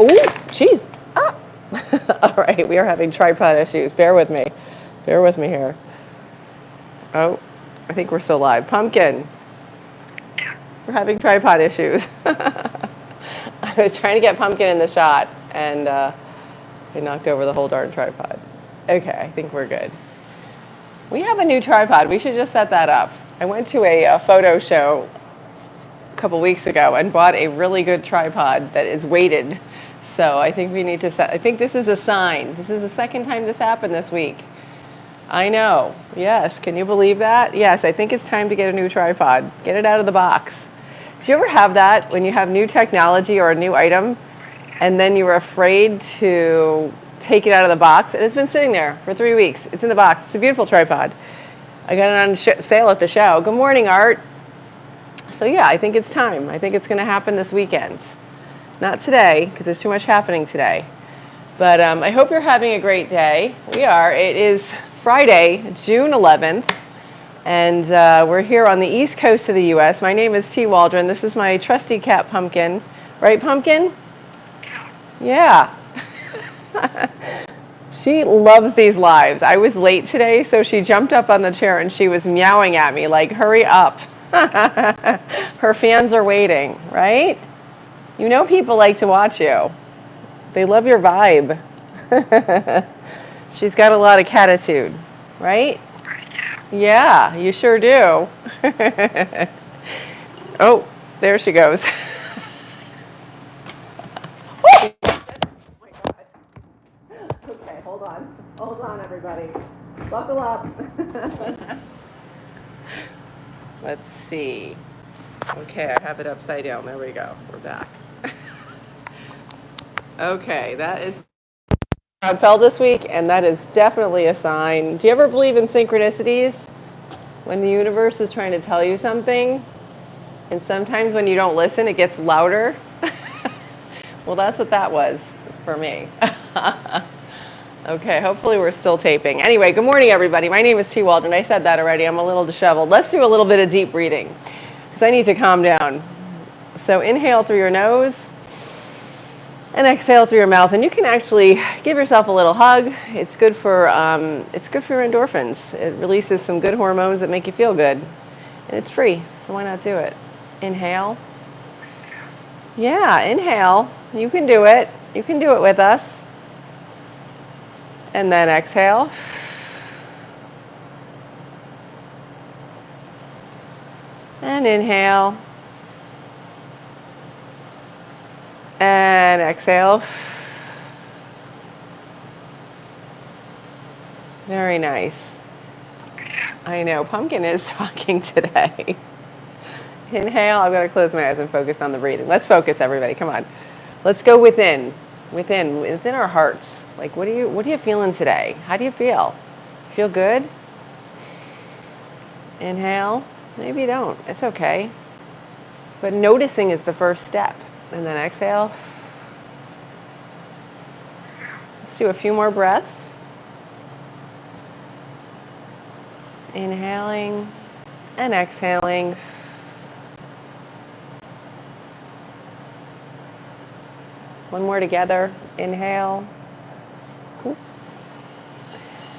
Oh, jeez. Ah. All right, we are having tripod issues. Bear with me. Bear with me here. Oh, I think we're still live. Pumpkin. We're having tripod issues. I was trying to get Pumpkin in the shot, and I knocked over the whole darn tripod. Okay, I think we're good. We have a new tripod. We should just set that up. I went to a photo show a couple weeks ago and bought a really good tripod that is weighted. So I think we need to set, I think this is a sign. This is the second time this happened this week. I know. Yes. Can you believe that? Yes, I think it's time to get a new tripod. Get it out of the box. Do you ever have that when you have new technology or a new item and then you're afraid to take it out of the box? And it's been sitting there for 3 weeks. It's in the box. It's a beautiful tripod. I got it on sale at the show. Good morning, Art. So yeah, I think it's time. I think it's going to happen this weekend. Not today, because there's too much happening today. But I hope you're having a great day. We are. It is Friday, June 11th, and we're here on the east coast of the U.S. My name is T. Waldron. This is my trusty cat, Pumpkin. Right, Pumpkin? Yeah. She loves these lives. I was late today, so she jumped up on the chair and she was meowing at me like, hurry up. Her fans are waiting, right? You know people like to watch you. They love your vibe. She's got a lot of catitude, right? Yeah, you sure do. Oh, there she goes. Okay, hold on. Hold on, everybody. Buckle up. Let's see. Okay, I have it upside down. There we go. We're back. Okay, that is I fell this week, and that is definitely a sign. Do you ever believe in synchronicities? When the universe is trying to tell you something, and sometimes when you don't listen, it gets louder? Well, that's what that was for me. Okay, hopefully we're still taping. Anyway, good morning, everybody. My name is T. Waldron. I said that already. I'm a little disheveled. Let's do a little bit of deep breathing, because I need to calm down. So inhale through your nose, and exhale through your mouth. And you can actually give yourself a little hug. It's good for your endorphins. It releases some good hormones that make you feel good, and it's free. So why not do it? Inhale. Yeah, inhale. You can do it. You can do it with us. And then exhale. And inhale. And exhale. Very nice. I know, Pumpkin is talking today. Inhale. I've got to close my eyes and focus on the breathing. Let's focus, everybody. Come on. Let's go within our hearts. Like, what are you feeling today? How do you feel? Feel good? Inhale. Maybe you don't. It's okay. But noticing is the first step. And then exhale. Let's do a few more breaths. Inhaling and exhaling. One more together. Inhale.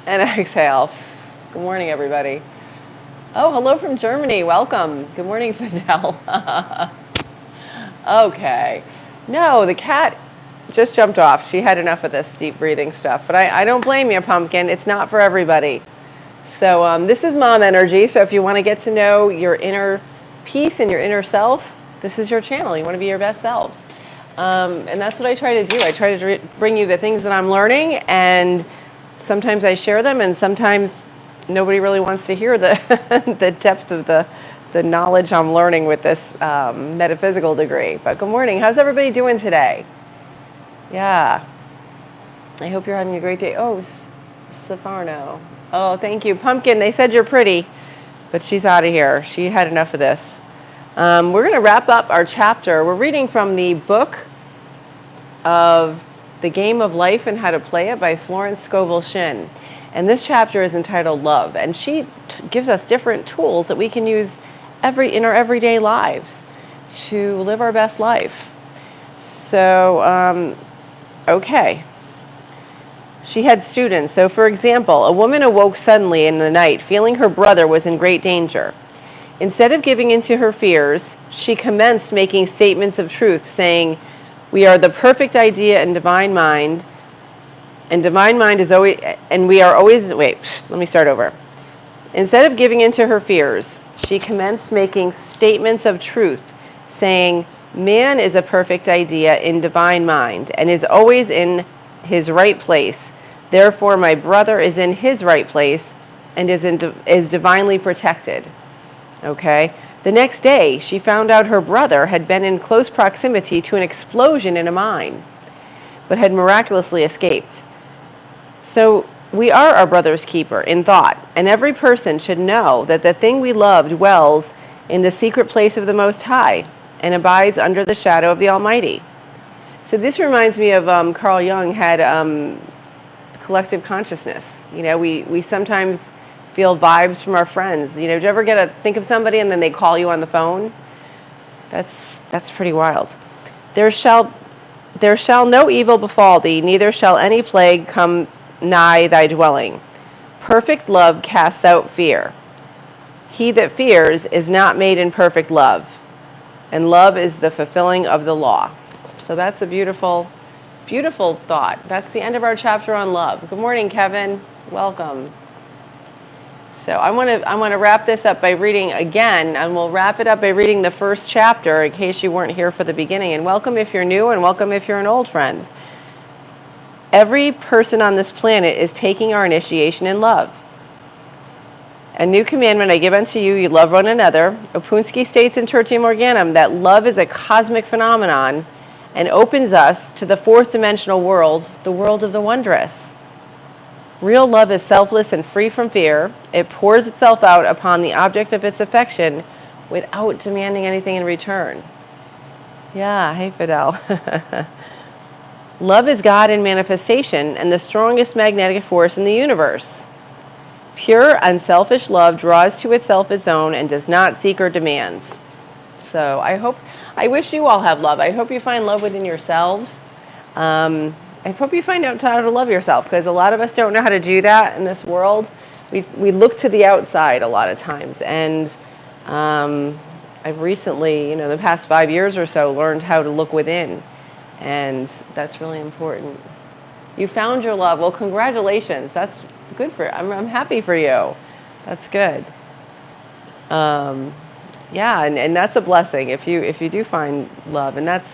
And exhale. Good morning, everybody. Oh, hello from Germany. Welcome. Good morning, Fidel. Okay. No, the cat just jumped off. She had enough of this deep breathing stuff. But I don't blame you, Pumpkin. It's not for everybody. So this is mom energy. So if you want to get to know your inner peace and your inner self, this is your channel. You want to be your best selves. And that's what I try to do. I try to bring you the things that I'm learning, and sometimes I share them, and sometimes nobody really wants to hear the the depth of the knowledge I'm learning with this metaphysical degree. But good morning. How's everybody doing today? Yeah. I hope you're having a great day. Oh, Safarno. Oh, thank you. Pumpkin, they said you're pretty, but she's out of here. She had enough of this. We're going to wrap up our chapter. We're reading from the book of The Game of Life and How to Play It by Florence Scovel Shinn. And this chapter is entitled Love. And she gives us different tools that we can use in our everyday lives to live our best life. So Okay. She had students. So, for example, a woman awoke suddenly in the night, feeling her brother was in great danger. Instead of giving in to her fears, she commenced making statements of truth, saying, "We are the perfect idea in divine mind, and divine mind is always, and we are always." Wait, let me start over. Instead of giving in to her fears, she commenced making statements of truth, saying, "Man is a perfect idea in divine mind, and is always in his right place. Therefore, my brother is in his right place, and is divinely protected." Okay. The next day, she found out her brother had been in close proximity to an explosion in a mine, but had miraculously escaped. So we are our brother's keeper in thought, and every person should know that the thing we love dwells in the secret place of the Most High and abides under the shadow of the Almighty. So this reminds me of Carl Jung had collective consciousness. You know, we sometimes feel vibes from our friends. You know, do you ever get to think of somebody and then they call you on the phone? That's pretty wild. There shall no evil befall thee, neither shall any plague come nigh thy dwelling. Perfect love casts out fear. He that fears is not made in perfect love, and love is the fulfilling of the law. So that's a beautiful, beautiful thought. That's the end of our chapter on love. Good morning, Kevin. Welcome. So I want to wrap this up by reading again, and we'll wrap it up by reading the first chapter in case you weren't here for the beginning. And welcome if you're new, and welcome if you're an old friend. Every person on this planet is taking our initiation in love. A new commandment I give unto you, you love one another. Opunski states in Tertium Organum that love is a cosmic phenomenon and opens us to the fourth dimensional world, the world of the wondrous. Real love is selfless and free from fear. It pours itself out upon the object of its affection without demanding anything in return. Yeah, hey Fidel. Love is God in manifestation and the strongest magnetic force in the universe. Pure, unselfish love draws to itself its own and does not seek or demand. So I wish you all have love. I hope you find love within yourselves. I hope you find out how to love yourself, because a lot of us don't know how to do that in this world. We look to the outside a lot of times, and I've recently, the past 5 years or so, learned how to look within, and that's really important. You found your love. Well, congratulations. That's good for you. I'm happy for you. That's good. Yeah, and that's a blessing if you do find love, and that's.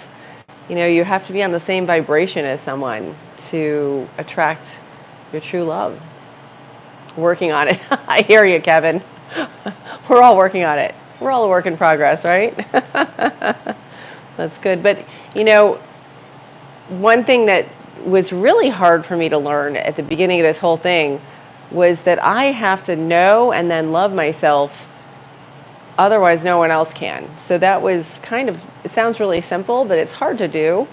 You have to be on the same vibration as someone to attract your true love. Working on it. I hear you, Kevin. We're all working on it. We're all a work in progress, right? That's good. But, one thing that was really hard for me to learn at the beginning of this whole thing was that I have to know and then love myself. Otherwise, no one else can. So that was it sounds really simple, but it's hard to do.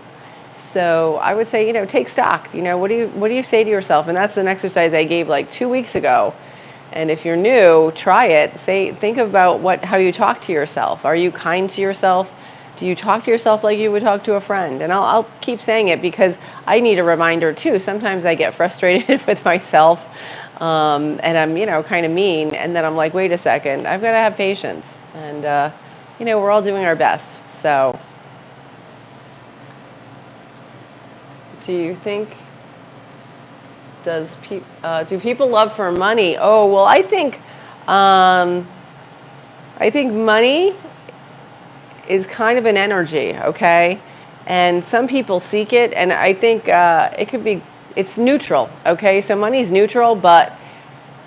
So I would say, take stock. What do you say to yourself? And that's an exercise I gave like 2 weeks ago. And if you're new, try it. Think about how you talk to yourself. Are you kind to yourself? Do you talk to yourself like you would talk to a friend? And I'll keep saying it because I need a reminder too. Sometimes I get frustrated with myself. And I'm, kind of mean. And then I'm like, wait a second, I've got to have patience. And, we're all doing our best. So, do you think, do people love for money? Oh, well, I think money is kind of an energy, okay? And some people seek it, and I think it's neutral, okay? So money's neutral, but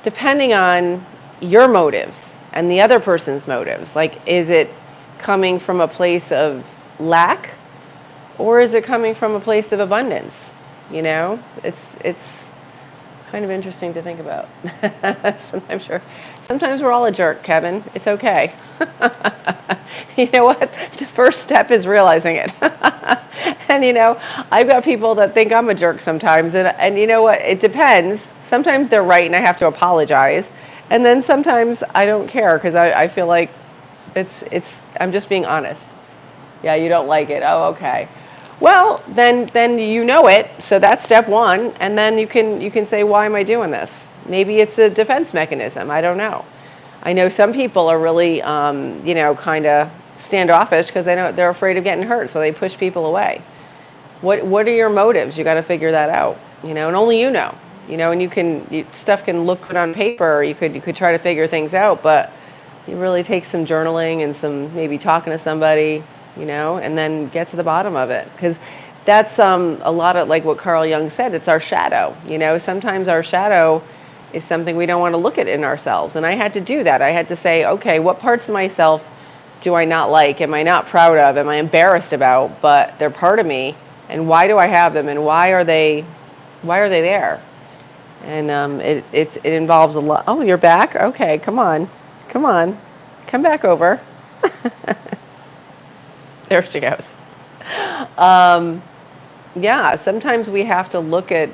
depending on your motives and the other person's motives, like, is it coming from a place of lack, or is it coming from a place of abundance? It's kind of interesting to think about. Sometimes we're all a jerk, Kevin. It's okay. You know what? The first step is realizing it. And I've got people that think I'm a jerk sometimes, and you know what? It depends. Sometimes they're right and I have to apologize. And then sometimes I don't care because I feel like I'm just being honest. Yeah, you don't like it. Oh, okay. Well, then you know it. So that's step one, and then you can say, why am I doing this? Maybe it's a defense mechanism. I don't know. I know some people are really, kind of standoffish because they know they're afraid of getting hurt, so they push people away. What are your motives? You got to figure that out. And only you know. And stuff can look good on paper. You could try to figure things out, but it really takes some journaling and some maybe talking to somebody, and then get to the bottom of it. Because that's a lot of like what Carl Jung said. It's our shadow. Sometimes our shadow is something we don't want to look at in ourselves. And I had to do that. I had to say, okay, what parts of myself do I not like? Am I not proud of? Am I embarrassed about? But they're part of me. And why do I have them? And why are they there? And it involves a lot. Oh, you're back? Okay, come on. Come back over. There she goes. Yeah, sometimes we have to look at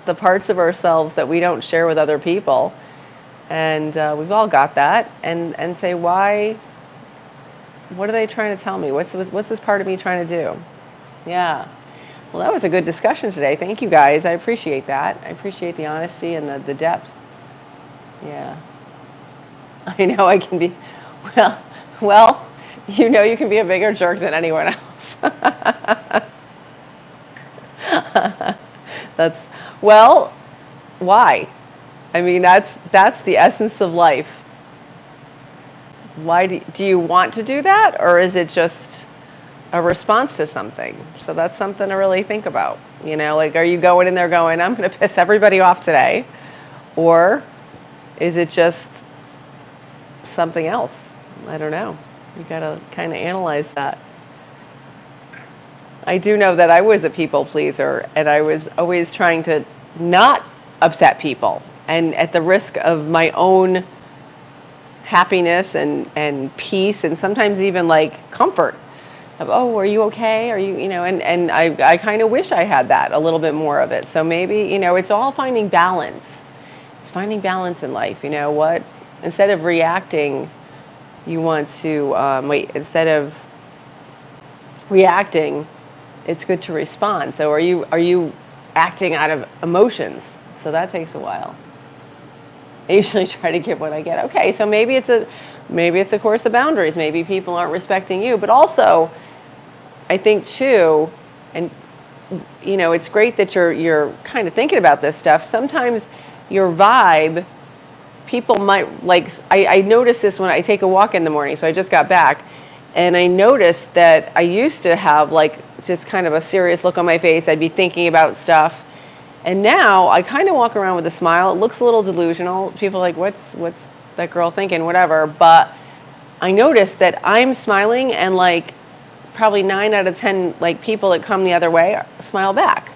the parts of ourselves that we don't share with other people. And we've all got that. And say, why? What are they trying to tell me? What's this part of me trying to do? Yeah. Well, that was a good discussion today. Thank you, guys. I appreciate that. I appreciate the honesty and the depth. Yeah. I know I can be, well, you can be a bigger jerk than anyone else. Why? I mean, that's the essence of life. Why do you want to do that, or is it just a response to something? So that's something to really think about. Like, are you going in there going, I'm going to piss everybody off today, or is it just something else? I don't know. You got to kind of analyze that. I do know that I was a people pleaser, and I was always trying to not upset people, and at the risk of my own happiness and peace, and sometimes even like comfort of, oh, are you okay? Are you, and I kind of wish I had that, a little bit more of it. So maybe, it's all finding balance. It's finding balance in life. Instead of reacting, you want to, instead of reacting, it's good to respond. So are you acting out of emotions? So that takes a while. I usually try to give what I get. Okay, so maybe it's a course of boundaries. Maybe people aren't respecting you, but also, I think too, and it's great that you're kind of thinking about this stuff. Sometimes your vibe, people might like. I noticed this when I take a walk in the morning. So I just got back, and I noticed that I used to have like just kind of a serious look on my face. I'd be thinking about stuff. And now I kind of walk around with a smile. It looks a little delusional. People are like, what's that girl thinking? Whatever. But I noticed that I'm smiling, and like probably 9 out of 10 like people that come the other way smile back.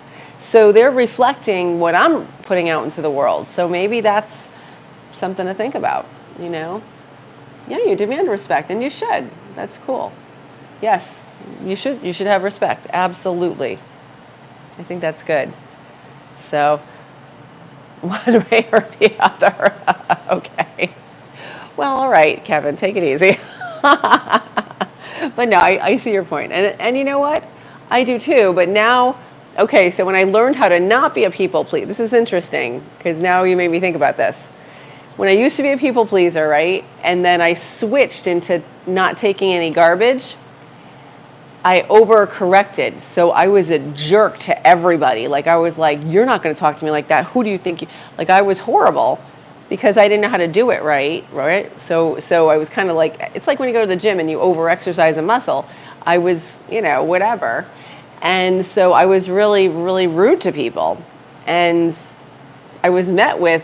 So they're reflecting what I'm putting out into the world. So maybe that's something to think about. Yeah, you demand respect, and you should. That's cool. Yes, you should have respect. Absolutely. I think that's good. So, one way or the other. Okay. Well, all right, Kevin, take it easy. But no, I see your point. And you know what? I do too. But now, okay, so when I learned how to not be a people pleaser, this is interesting because now you made me think about this. When I used to be a people pleaser, right? And then I switched into not taking any garbage, I overcorrected. So I was a jerk to everybody. Like I was like, you're not going to talk to me like that. Who do you think you, like I was horrible because I didn't know how to do it right? So I was kind of like, it's like when you go to the gym and you over exercise a muscle. I was, whatever. And so I was really, really rude to people. And I was met with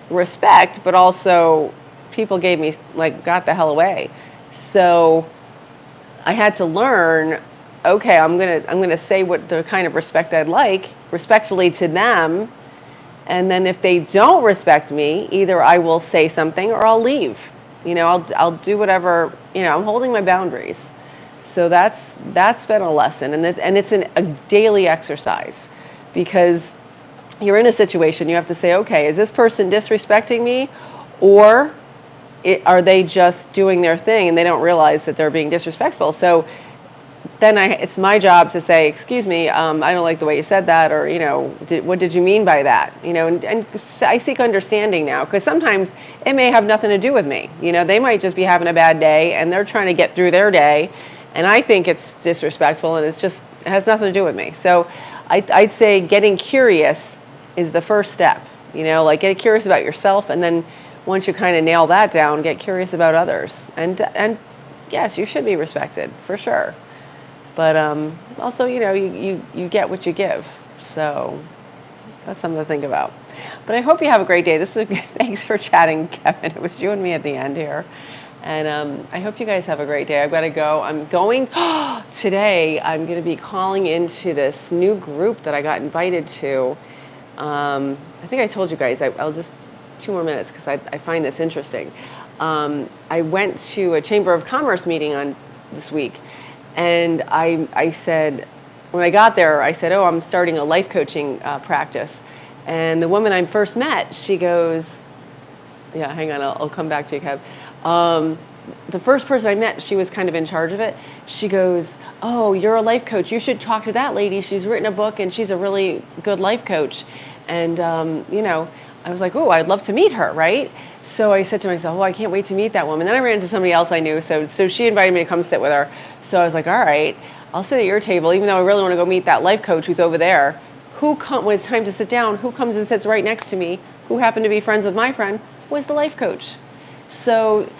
respect, but also people gave me like, got the hell away. So I had to learn, okay, I'm gonna say what the kind of respect I'd like, respectfully to them, and then if they don't respect me, either I will say something or I'll leave. I'll do whatever. I'm holding my boundaries. So that's been a lesson, and it's a daily exercise, because you're in a situation you have to say, okay, is this person disrespecting me, or are they just doing their thing and they don't realize that they're being disrespectful? So then it's my job to say, excuse me, I don't like the way you said that, or, what did you mean by that? And I seek understanding now, because sometimes it may have nothing to do with me. They might just be having a bad day and they're trying to get through their day, and I think it's disrespectful, and it has nothing to do with me. So I'd say getting curious is the first step. Like, get curious about yourself, and then once you kind of nail that down, get curious about others. And yes, you should be respected, for sure. But also, you get what you give. So that's something to think about. But I hope you have a great day. Thanks for chatting, Kevin. It was you and me at the end here. And I hope you guys have a great day. I've got to go. I'm going today. I'm going to be calling into this new group that I got invited to. I think I told you guys. I'll just 2 more minutes, because I find this interesting. I went to a Chamber of Commerce meeting this week. And I said, when I got there, I said, I'm starting a life coaching practice. And the woman I first met, she goes, yeah, hang on, I'll come back to you, Kev. The first person I met, she was kind of in charge of it. She goes, oh, you're a life coach. You should talk to that lady. She's written a book, and she's a really good life coach. And, I was like, oh, I'd love to meet her, right? So I said to myself, I can't wait to meet that women. Then I ran into somebody else I knew, so she invited me to come sit with her. So I was like, all right, I'll sit at your table, even though I really want to go meet that life coach who's over there. When it's time to sit down, who comes and sits right next to me, who happened to be friends with my friend, was the life coach. So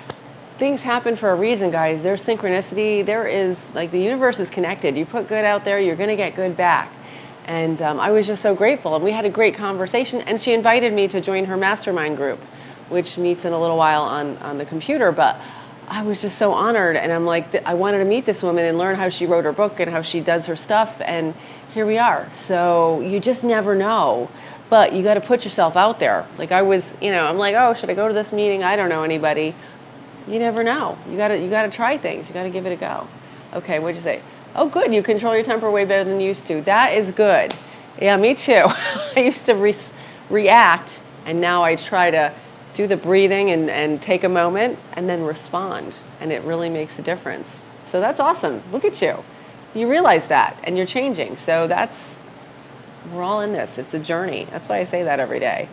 things happen for a reason, guys. There's synchronicity. There is, like, the universe is connected. You put good out there, you're going to get good back. And I was just so grateful. And we had a great conversation. And she invited me to join her mastermind group, which meets in a little while on the computer. But I was just so honored. And I'm like, I wanted to meet this woman and learn how she wrote her book and how she does her stuff. And here we are. So you just never know. But you got to put yourself out there. Like, I was, I'm like, should I go to this meeting? I don't know anybody. You never know. You got to try things. You got to give it a go. Okay, what'd you say? Oh, good. You control your temper way better than you used to. That is good. Yeah, me too. I used to react, and now I try to do the breathing and take a moment and then respond, and it really makes a difference. So that's awesome. Look at you. You realize that, and you're changing. So we're all in this. It's a journey. That's why I say that every day.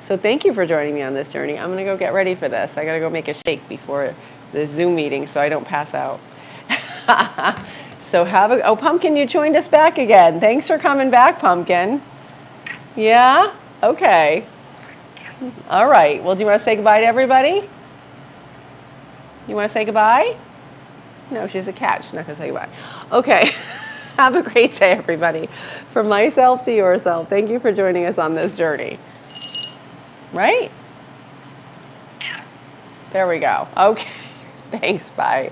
So thank you for joining me on this journey. I'm going to go get ready for this. I got to go make a shake before the Zoom meeting so I don't pass out. So Pumpkin, you joined us back again. Thanks for coming back, Pumpkin. Yeah? Okay. All right. Well, do you want to say goodbye to everybody? You want to say goodbye? No, she's a cat. She's not going to say goodbye. Okay. Have a great day, everybody. From myself to yourself, thank you for joining us on this journey. Right? There we go. Okay. Thanks. Bye.